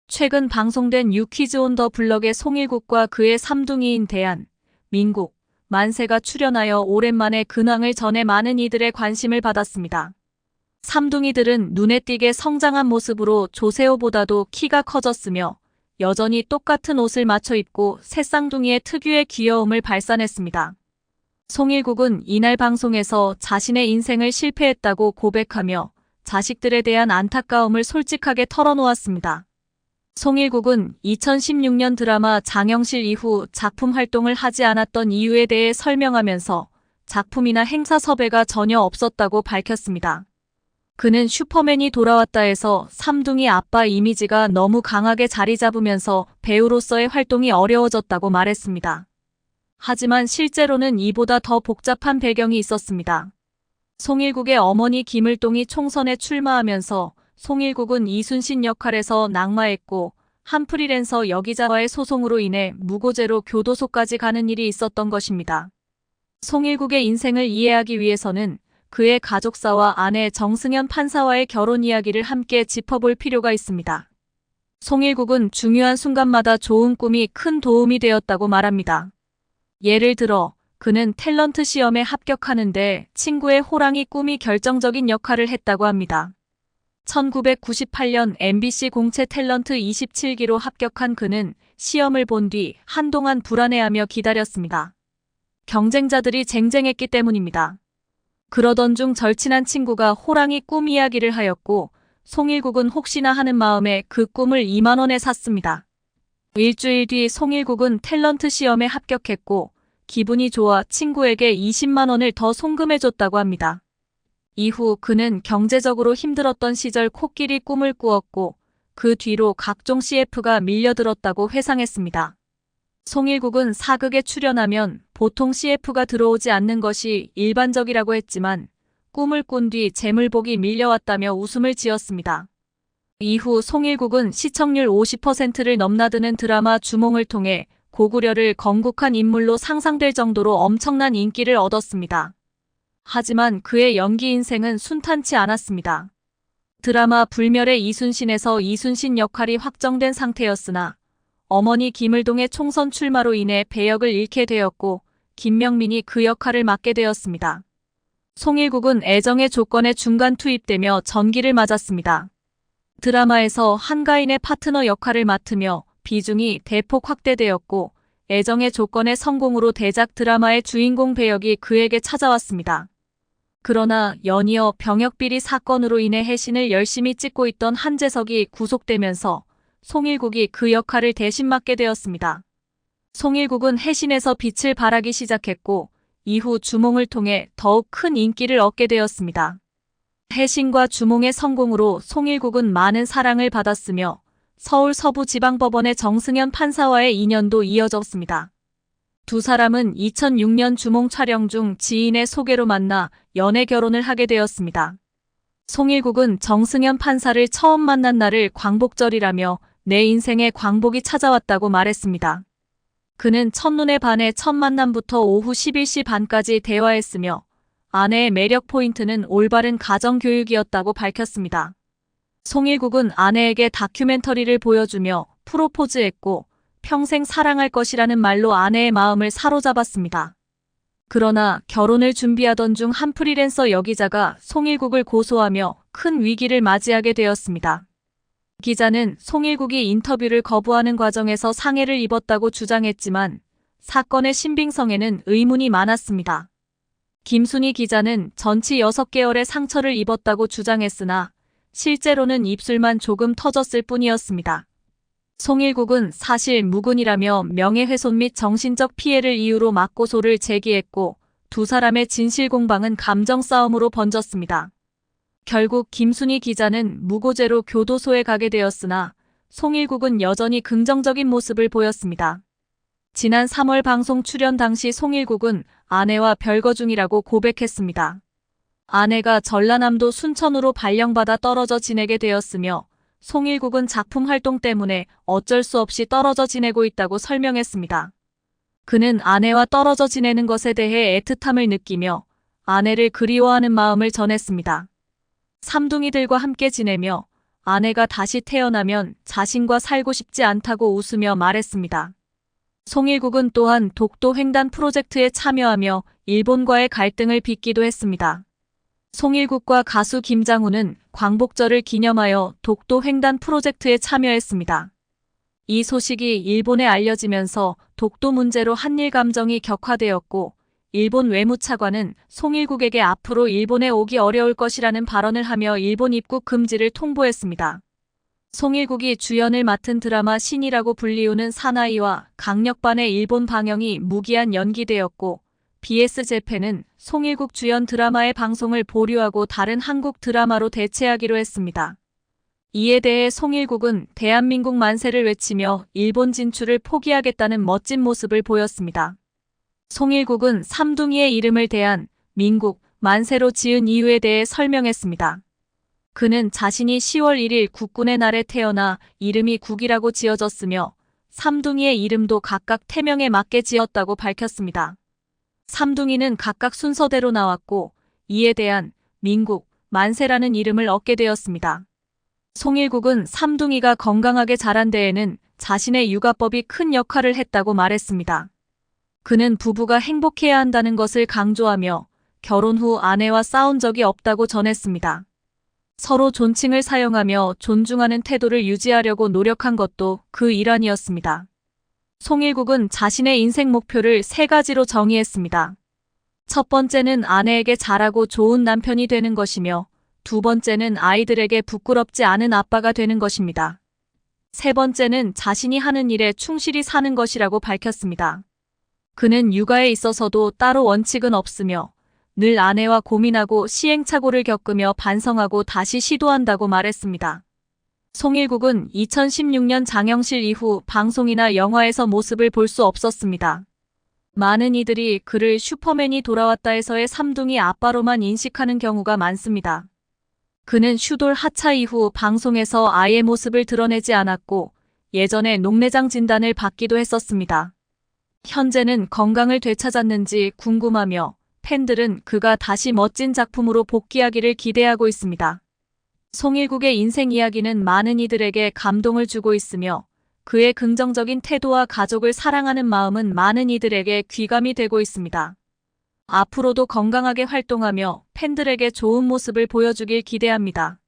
최근 방송된 유퀴즈 온 더 블럭의 송일국과 그의 삼둥이인 대한, 민국, 만세가 출연하여 오랜만에 근황을 전해 많은 이들의 관심을 받았습니다. 삼둥이들은 눈에 띄게 성장한 모습으로 조세호보다도 키가 커졌으며 여전히 똑같은 옷을 맞춰 입고 새쌍둥이의 특유의 귀여움을 발산했습니다. 송일국은 이날 방송에서 자신의 인생을 실패했다고 고백하며 자식들에 대한 안타까움을 솔직하게 털어놓았습니다. 송일국은 2016년 드라마 장영실 이후 작품 활동을 하지 않았던 이유에 대해 설명하면서 작품이나 행사 섭외가 전혀 없었다고 밝혔습니다. 그는 슈퍼맨이 돌아왔다에서 삼둥이 아빠 이미지가 너무 강하게 자리 잡으면서 배우로서의 활동이 어려워졌다고 말했습니다. 하지만 실제로는 이보다 더 복잡한 배경이 있었습니다. 송일국의 어머니 김을동이 총선에 출마하면서 송일국은 이순신 역할에서 낙마했고 한 프리랜서 여기자와의 소송으로 인해 무고죄로 교도소까지 가는 일이 있었던 것입니다. 송일국의 인생을 이해하기 위해서는 그의 가족사와 아내 정승현 판사와의 결혼 이야기를 함께 짚어볼 필요가 있습니다. 송일국은 중요한 순간마다 좋은 꿈이 큰 도움이 되었다고 말합니다. 예를 들어 그는 탤런트 시험에 합격하는데 친구의 호랑이 꿈이 결정적인 역할을 했다고 합니다. 1998년 MBC 공채 탤런트 27기로 합격한 그는 시험을 본 뒤 한동안 불안해하며 기다렸습니다. 경쟁자들이 쟁쟁했기 때문입니다. 그러던 중 절친한 친구가 호랑이 꿈 이야기를 하였고 송일국은 혹시나 하는 마음에 그 꿈을 2만 원에 샀습니다. 일주일 뒤 송일국은 탤런트 시험에 합격했고 기분이 좋아 친구에게 20만 원을 더 송금해줬다고 합니다. 이후 그는 경제적으로 힘들었던 시절 코끼리 꿈을 꾸었고 그 뒤로 각종 CF가 밀려들었다고 회상했습니다. 송일국은 사극에 출연하면 보통 CF가 들어오지 않는 것이 일반적이라고 했지만 꿈을 꾼 뒤 재물복이 밀려왔다며 웃음을 지었습니다. 이후 송일국은 시청률 50%를 넘나드는 드라마 주몽을 통해 고구려를 건국한 인물로 상상될 정도로 엄청난 인기를 얻었습니다. 하지만 그의 연기 인생은 순탄치 않았습니다. 드라마 불멸의 이순신에서 이순신 역할이 확정된 상태였으나 어머니 김을동의 총선 출마로 인해 배역을 잃게 되었고 김명민이 그 역할을 맡게 되었습니다. 송일국은 애정의 조건에 중간 투입되며 전기를 맞았습니다. 드라마에서 한가인의 파트너 역할을 맡으며 비중이 대폭 확대되었고 애정의 조건의 성공으로 대작 드라마의 주인공 배역이 그에게 찾아왔습니다. 그러나 연이어 병역비리 사건으로 인해 해신을 열심히 찍고 있던 한재석이 구속되면서 송일국이 그 역할을 대신 맡게 되었습니다. 송일국은 해신에서 빛을 발하기 시작했고 이후 주몽을 통해 더욱 큰 인기를 얻게 되었습니다. 해신과 주몽의 성공으로 송일국은 많은 사랑을 받았으며 서울 서부지방법원의 정승현 판사와의 인연도 이어졌습니다. 두 사람은 2006년 주몽 촬영 중 지인의 소개로 만나 연애 결혼을 하게 되었습니다. 송일국은 정승현 판사를 처음 만난 날을 광복절이라며 내 인생에 광복이 찾아왔다고 말했습니다. 그는 첫눈에 반해 첫 만남부터 오후 11시 반까지 대화했으며 아내의 매력 포인트는 올바른 가정교육이었다고 밝혔습니다. 송일국은 아내에게 다큐멘터리를 보여주며 프로포즈했고 평생 사랑할 것이라는 말로 아내의 마음을 사로잡았습니다. 그러나 결혼을 준비하던 중 한 프리랜서 여기자가 송일국을 고소하며 큰 위기를 맞이하게 되었습니다. 기자는 송일국이 인터뷰를 거부하는 과정에서 상해를 입었다고 주장했지만 사건의 신빙성에는 의문이 많았습니다. 김순희 기자는 전치 6개월의 상처를 입었다고 주장했으나 실제로는 입술만 조금 터졌을 뿐이었습니다. 송일국은 사실 무근이라며 명예훼손 및 정신적 피해를 이유로 맞고소를 제기했고 두 사람의 진실 공방은 감정 싸움으로 번졌습니다. 결국 김순희 기자는 무고죄로 교도소에 가게 되었으나 송일국은 여전히 긍정적인 모습을 보였습니다. 지난 3월 방송 출연 당시 송일국은 아내와 별거 중이라고 고백했습니다. 아내가 전라남도 순천으로 발령받아 떨어져 지내게 되었으며 송일국은 작품 활동 때문에 어쩔 수 없이 떨어져 지내고 있다고 설명했습니다. 그는 아내와 떨어져 지내는 것에 대해 애틋함을 느끼며 아내를 그리워하는 마음을 전했습니다. 삼둥이들과 함께 지내며 아내가 다시 태어나면 자신과 살고 싶지 않다고 웃으며 말했습니다. 송일국은 또한 독도 횡단 프로젝트에 참여하며 일본과의 갈등을 빚기도 했습니다. 송일국과 가수 김장훈은 광복절을 기념하여 독도 횡단 프로젝트에 참여했습니다. 이 소식이 일본에 알려지면서 독도 문제로 한일 감정이 격화되었고, 일본 외무차관은 송일국에게 앞으로 일본에 오기 어려울 것이라는 발언을 하며 일본 입국 금지를 통보했습니다. 송일국이 주연을 맡은 드라마 신이라고 불리우는 사나이와 강력반의 일본 방영이 무기한 연기되었고, BS재팬은 송일국 주연 드라마의 방송을 보류하고 다른 한국 드라마로 대체하기로 했습니다. 이에 대해 송일국은 대한민국 만세를 외치며 일본 진출을 포기하겠다는 멋진 모습을 보였습니다. 송일국은 삼둥이의 이름을 대한 민국, 만세로 지은 이유에 대해 설명했습니다. 그는 자신이 10월 1일 국군의 날에 태어나 이름이 국이라고 지어졌으며 삼둥이의 이름도 각각 태명에 맞게 지었다고 밝혔습니다. 삼둥이는 각각 순서대로 나왔고 이에 대한 민국, 만세라는 이름을 얻게 되었습니다. 송일국은 삼둥이가 건강하게 자란 데에는 자신의 육아법이 큰 역할을 했다고 말했습니다. 그는 부부가 행복해야 한다는 것을 강조하며 결혼 후 아내와 싸운 적이 없다고 전했습니다. 서로 존칭을 사용하며 존중하는 태도를 유지하려고 노력한 것도 그 일환이었습니다. 송일국은 자신의 인생 목표를 3가지로 정의했습니다. 첫 번째는 아내에게 잘하고 좋은 남편이 되는 것이며, 두 번째는 아이들에게 부끄럽지 않은 아빠가 되는 것입니다. 세 번째는 자신이 하는 일에 충실히 사는 것이라고 밝혔습니다. 그는 육아에 있어서도 따로 원칙은 없으며 늘 아내와 고민하고 시행착오를 겪으며 반성하고 다시 시도한다고 말했습니다. 송일국은 2016년 장영실 이후 방송이나 영화에서 모습을 볼 수 없었습니다. 많은 이들이 그를 슈퍼맨이 돌아왔다에서의 삼둥이 아빠로만 인식하는 경우가 많습니다. 그는 슈돌 하차 이후 방송에서 아이의 모습을 드러내지 않았고 예전에 녹내장 진단을 받기도 했었습니다. 현재는 건강을 되찾았는지 궁금하며 팬들은 그가 다시 멋진 작품으로 복귀하기를 기대하고 있습니다. 송일국의 인생 이야기는 많은 이들에게 감동을 주고 있으며 그의 긍정적인 태도와 가족을 사랑하는 마음은 많은 이들에게 귀감이 되고 있습니다. 앞으로도 건강하게 활동하며 팬들에게 좋은 모습을 보여주길 기대합니다.